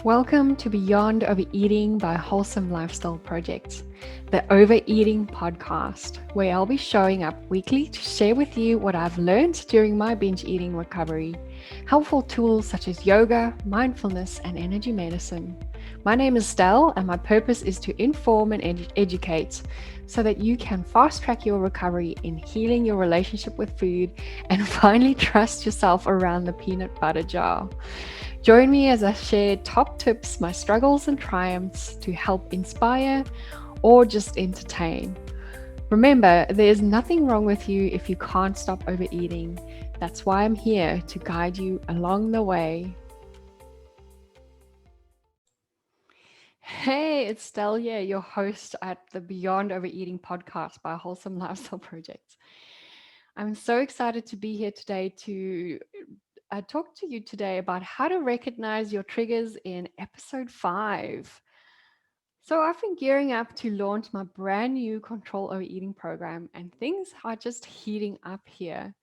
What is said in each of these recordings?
Welcome to Beyond Overeating by Wholesome Lifestyle Project, the Overeating Podcast, where I'll be showing up weekly to share with you what I've learned during my binge eating recovery, helpful tools such as yoga, mindfulness, and energy medicine. My name is Stell, and my purpose is to inform and educate so that you can fast track your recovery in healing your relationship with food and finally trust yourself around the peanut butter jar. Join me as I share top tips, my struggles and triumphs to help inspire or just entertain. Remember, there's nothing wrong with you if you can't stop overeating. That's why I'm here to guide you along the way. Hey, it's Delia, your host at the Beyond Overeating podcast by Wholesome Lifestyle Project. I'm so excited to be here today to talk to you today about how to recognize your triggers in episode 5. So, I've been gearing up to launch my brand new control overeating program, and things are just heating up here.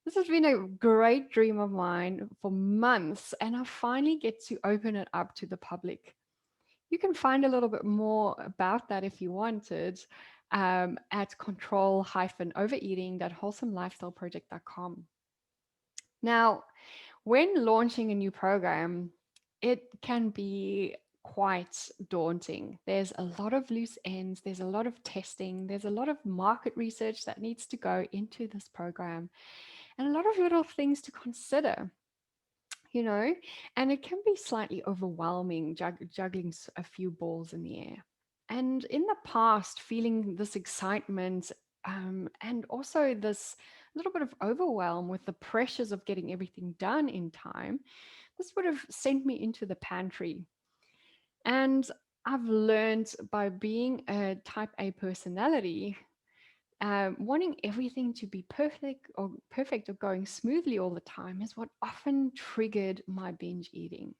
This has been a great dream of mine for months, and I finally get to open it up to the public. You can find a little bit more about that if you wanted at control-overeating.wholesomelifestyleproject.com. Now, when launching a new program, it can be quite daunting. There's a lot of loose ends, there's a lot of testing, there's a lot of market research that needs to go into this program, and a lot of little things to consider, you know, and it can be slightly overwhelming juggling a few balls in the air. And in the past, feeling this excitement and also this little bit of overwhelm with the pressures of getting everything done in time, this would have sent me into the pantry. And I've learned by being a type A personality, wanting everything to be perfect or going smoothly all the time is what often triggered my binge eating.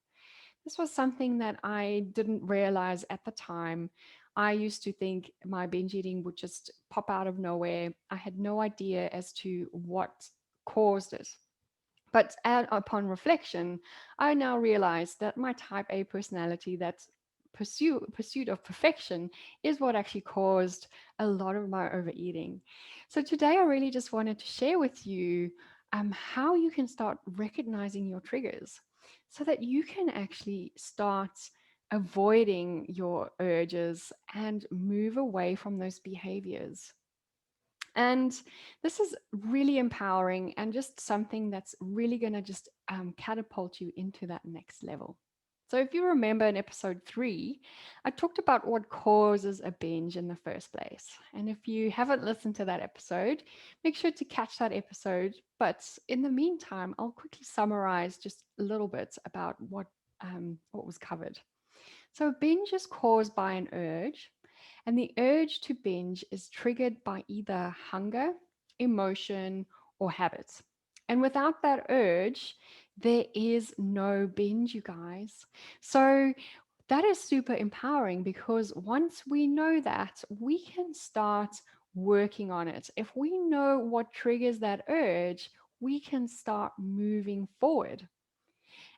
This was something that I didn't realize at the time. I used to think my binge eating would just pop out of nowhere. I had no idea as to what caused it. But upon reflection, I now realize that my type A personality, that pursuit of perfection, is what actually caused a lot of my overeating. So today, I really just wanted to share with you how you can start recognizing your triggers so that you can actually start avoiding your urges and move away from those behaviors. And this is really empowering and just something that's really going to just catapult you into that next level. So, if you remember in episode 3, I talked about what causes a binge in the first place. And if you haven't listened to that episode, make sure to catch that episode. But in the meantime, I'll quickly summarize just a little bit about what was covered. So, binge is caused by an urge, and the urge to binge is triggered by either hunger, emotion, or habits. And without that urge, there is no binge, you guys. So, that is super empowering because once we know that, we can start working on it. If we know what triggers that urge, we can start moving forward.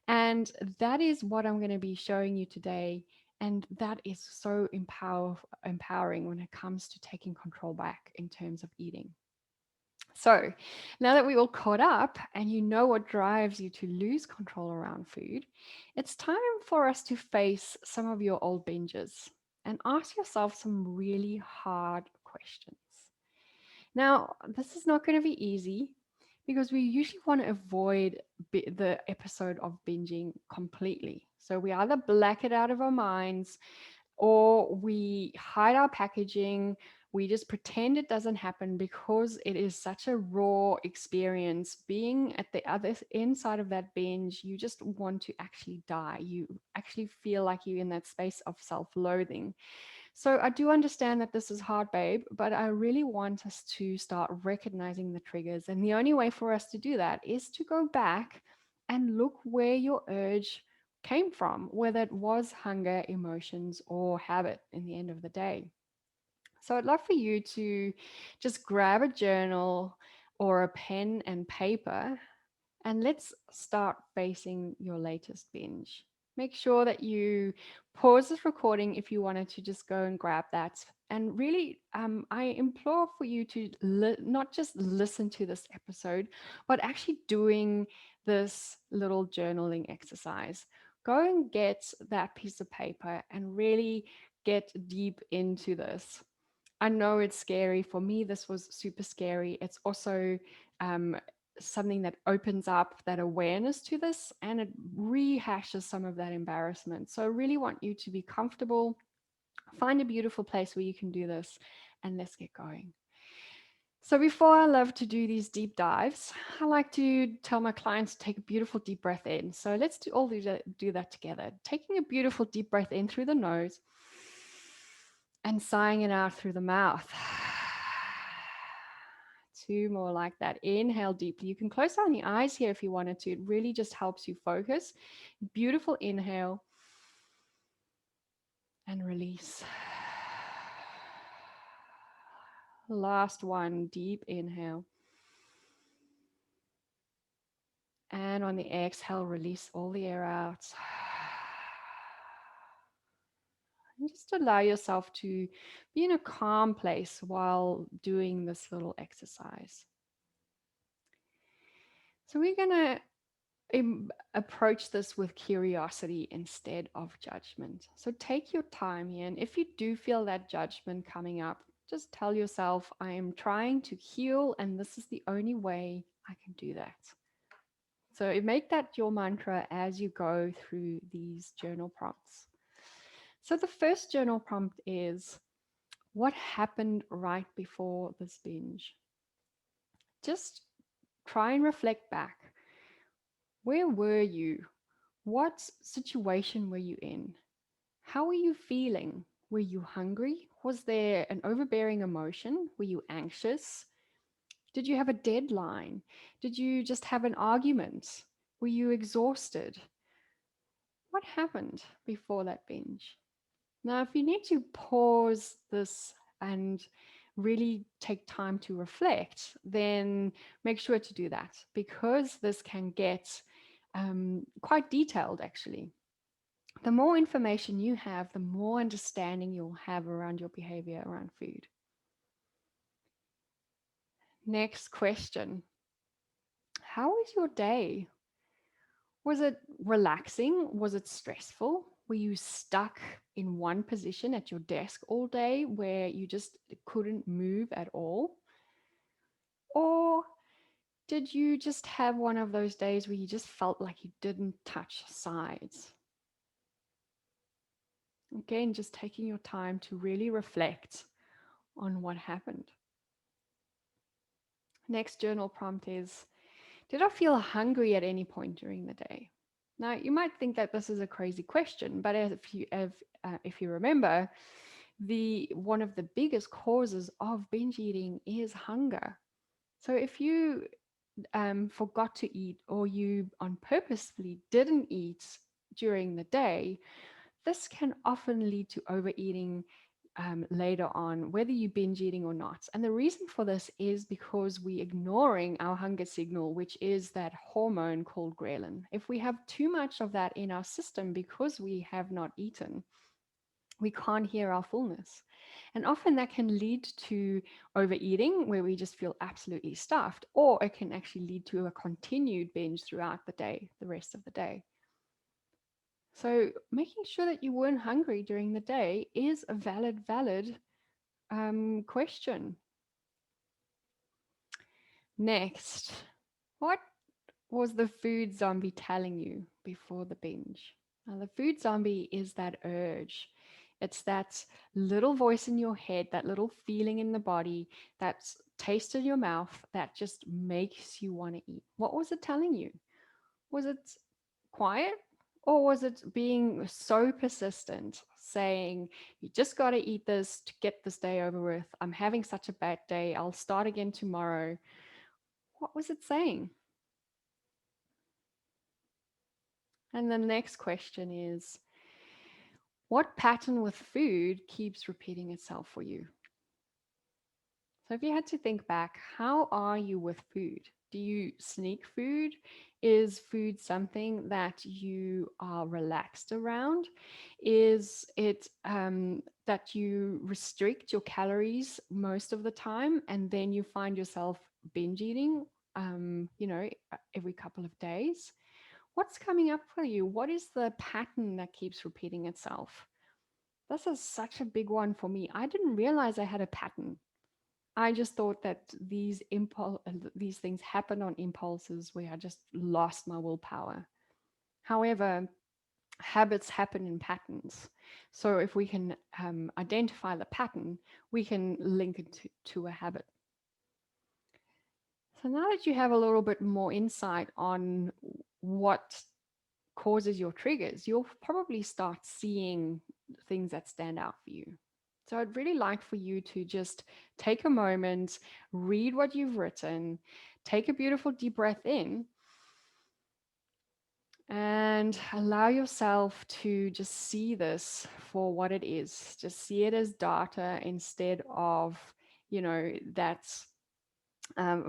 And that is what I'm going to be showing you today. And that is so empowering when it comes to taking control back in terms of eating. So now that we all caught up and you know what drives you to lose control around food, it's time for us to face some of your old binges and ask yourself some really hard questions. Now, this is not going to be easy because we usually want to avoid the episode of binging completely. So we either black it out of our minds or we hide our packaging. We just pretend it doesn't happen because it is such a raw experience. Being at the other inside of that binge, you just want to actually die. You actually feel like you're in that space of self loathing. So I do understand that this is hard, babe, but I really want us to start recognizing the triggers. And the only way for us to do that is to go back and look where your urge came from, whether it was hunger, emotions, or habit in the end of the day. So I'd love for you to just grab a journal or a pen and paper and let's start facing your latest binge. Make sure that you pause this recording if you wanted to just go and grab that. And really, I implore for you to not just listen to this episode, but actually doing this little journaling exercise. Go and get that piece of paper and really get deep into this. I know it's scary. For me, this was super scary. It's also um, something that opens up that awareness to this and it rehashes some of that embarrassment. So I really want you to be comfortable, find a beautiful place where you can do this, and let's get going. So before I love to do these deep dives, I like to tell my clients to take a beautiful deep breath in. So let's do that together. Taking a beautiful deep breath in through the nose and sighing it out through the mouth. Two more like that. Inhale deeply. You can close down your eyes here if you wanted to. It really just helps you focus. Beautiful inhale and release. Last one, deep inhale. And on the exhale, release all the air out. And just allow yourself to be in a calm place while doing this little exercise. So we're going to approach this with curiosity instead of judgment. So take your time here. And if you do feel that judgment coming up, just tell yourself, I am trying to heal, and this is the only way I can do that. So make that your mantra as you go through these journal prompts. So the first journal prompt is, what happened right before this binge? Just try and reflect back. Where were you? What situation were you in? How were you feeling? Were you hungry? Was there an overbearing emotion? Were you anxious? Did you have a deadline? Did you just have an argument? Were you exhausted? What happened before that binge? Now, if you need to pause this and really take time to reflect, then make sure to do that because this can get quite detailed actually. The more information you have, the more understanding you'll have around your behavior around food. Next question. How was your day? Was it relaxing? Was it stressful? Were you stuck in one position at your desk all day where you just couldn't move at all? Or did you just have one of those days where you just felt like you didn't touch sides? Again, just taking your time to really reflect on what happened. Next journal prompt is, did I feel hungry at any point during the day? Now, you might think that this is a crazy question, but if you remember, the one of the biggest causes of binge eating is hunger. So if you forgot to eat or you on purposefully didn't eat during the day, this can often lead to overeating later on, whether you binge eating or not. And the reason for this is because we're ignoring our hunger signal, which is that hormone called ghrelin. If we have too much of that in our system because we have not eaten, we can't hear our fullness. And often that can lead to overeating, where we just feel absolutely stuffed, or it can actually lead to a continued binge throughout the day, the rest of the day. So making sure that you weren't hungry during the day is a valid question. Next, what was the food zombie telling you before the binge? Now, the food zombie is that urge. It's that little voice in your head, that little feeling in the body, that taste in your mouth that just makes you want to eat. What was it telling you? Was it quiet? Or was it being so persistent, saying, you just got to eat this to get this day over with? I'm having such a bad day. I'll start again tomorrow. What was it saying? And the next question is, what pattern with food keeps repeating itself for you? So if you had to think back, how are you with food? Do you sneak food? Is food something that you are relaxed around? Is it that you restrict your calories most of the time and then you find yourself binge eating, every couple of days? What's coming up for you? What is the pattern that keeps repeating itself? This is such a big one for me. I didn't realize I had a pattern. I just thought that these things happen on impulses where I just lost my willpower. However, habits happen in patterns. So if we can identify the pattern, we can link it to a habit. So now that you have a little bit more insight on what causes your triggers, you'll probably start seeing things that stand out for you. So I'd really like for you to just take a moment, read what you've written, take a beautiful deep breath in, and allow yourself to just see this for what it is. Just see it as data instead of, that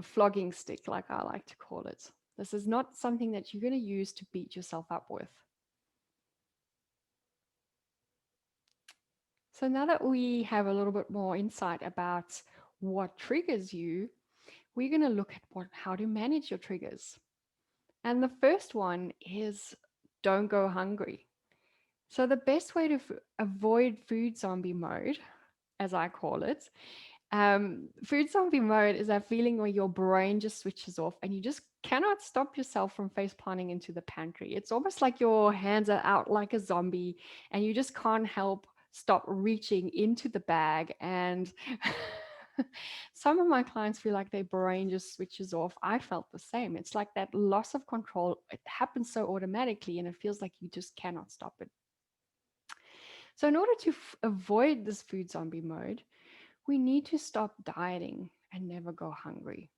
flogging stick, like I like to call it. This is not something that you're going to use to beat yourself up with. So now that we have a little bit more insight about what triggers you, we're going to look at how to manage your triggers. And the first one is don't go hungry. So the best way to avoid food zombie mode, as I call it, food zombie mode is that feeling where your brain just switches off and you just cannot stop yourself from face planting into the pantry. It's almost like your hands are out like a zombie and you just can't help stop reaching into the bag. And some of my clients feel like their brain just switches off. I felt the same. It's like that loss of control. It happens so automatically and it feels like you just cannot stop it. So, in order to avoid this food zombie mode, we need to stop dieting and never go hungry.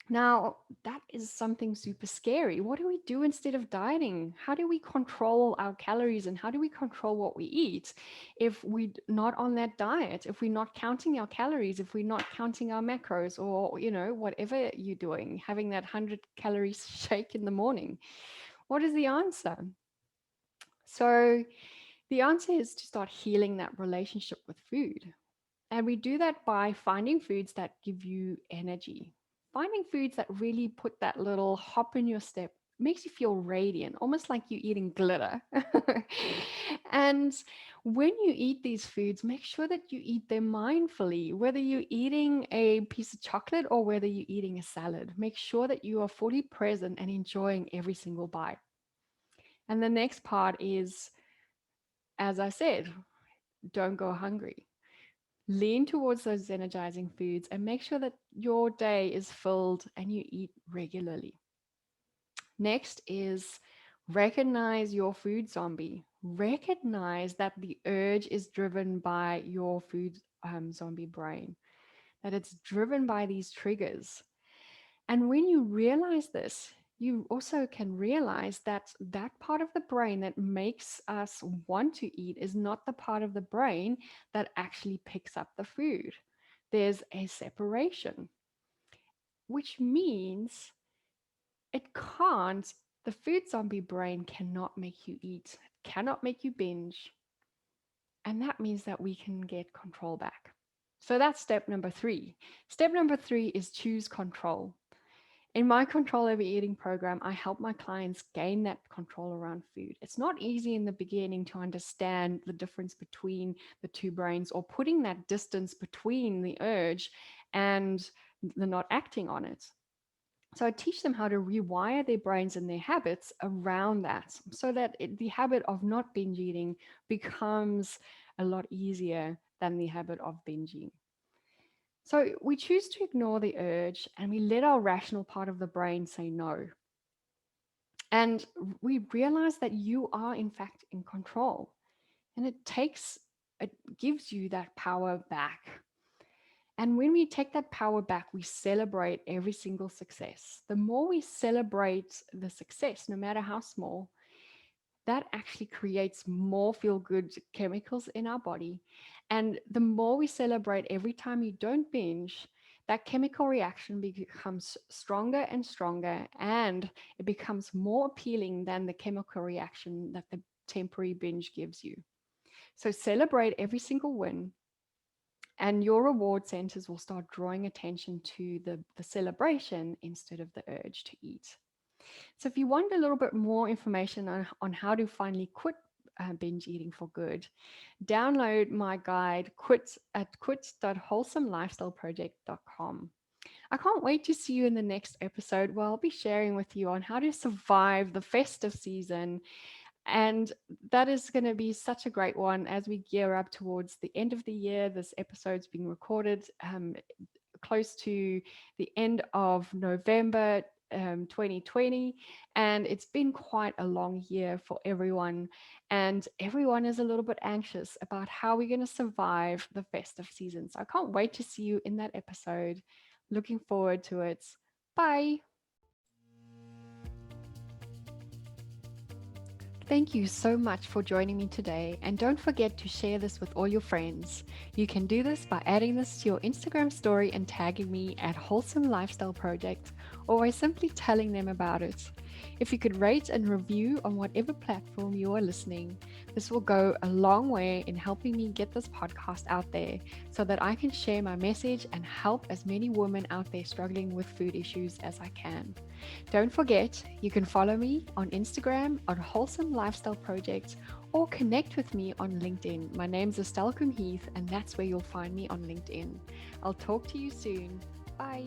Now, that is something super scary. What do we do instead of dieting? How do we control our calories and how do we control what we eat if we're not on that diet, if we're not counting our calories, if we're not counting our macros, or, whatever you're doing, having that 100 calories shake in the morning? What is the answer? So, the answer is to start healing that relationship with food. And we do that by finding foods that give you energy, finding foods that really put that little hop in your step, makes you feel radiant, almost like you're eating glitter. And when you eat these foods, make sure that you eat them mindfully, whether you're eating a piece of chocolate or whether you're eating a salad. Make sure that you are fully present and enjoying every single bite. And the next part is, as I said, don't go hungry. Lean towards those energizing foods and make sure that your day is filled and you eat regularly. Next is recognize your food zombie. Recognize that the urge is driven by your food zombie brain, that it's driven by these triggers. And when you realize this, you also can realize that that part of the brain that makes us want to eat is not the part of the brain that actually picks up the food. There's a separation, which means it can't, the food zombie brain cannot make you eat, it cannot make you binge. And that means that we can get control back. So that's step number three. Step number three is choose control. In my control over eating program, I help my clients gain that control around food. It's not easy in the beginning to understand the difference between the two brains or putting that distance between the urge and the not acting on it. So I teach them how to rewire their brains and their habits around that so that the habit of not binge eating becomes a lot easier than the habit of binging. So we choose to ignore the urge and we let our rational part of the brain say no. And we realize that you are, in fact, in control. And it gives you that power back. And when we take that power back, we celebrate every single success. The more we celebrate the success, no matter how small, that actually creates more feel good chemicals in our body. And the more we celebrate every time you don't binge, that chemical reaction becomes stronger and stronger, and it becomes more appealing than the chemical reaction that the temporary binge gives you. So celebrate every single win, and your reward centers will start drawing attention to the celebration instead of the urge to eat. So, if you want a little bit more information on how to finally quit binge eating for good, download my guide at quit.wholesomelifestyleproject.com. I can't wait to see you in the next episode where I'll be sharing with you on how to survive the festive season. And that is going to be such a great one as we gear up towards the end of the year. This episode's being recorded close to the end of November 2020, and it's been quite a long year for everyone, and everyone is a little bit anxious about how we're going to survive the festive season. So I can't wait to see you in that episode. Looking forward to it. Bye. Thank you so much for joining me today, and don't forget to share this with all your friends. You can do this by adding this to your Instagram story and tagging me at Wholesome Lifestyle Project, or by simply telling them about it. If you could rate and review on whatever platform you are listening, this will go a long way in helping me get this podcast out there so that I can share my message and help as many women out there struggling with food issues as I can. Don't forget, you can follow me on Instagram on Wholesome Lifestyle Project, or connect with me on LinkedIn. My name's Coombe-Heath, and that's where you'll find me on LinkedIn. I'll talk to you soon. Bye.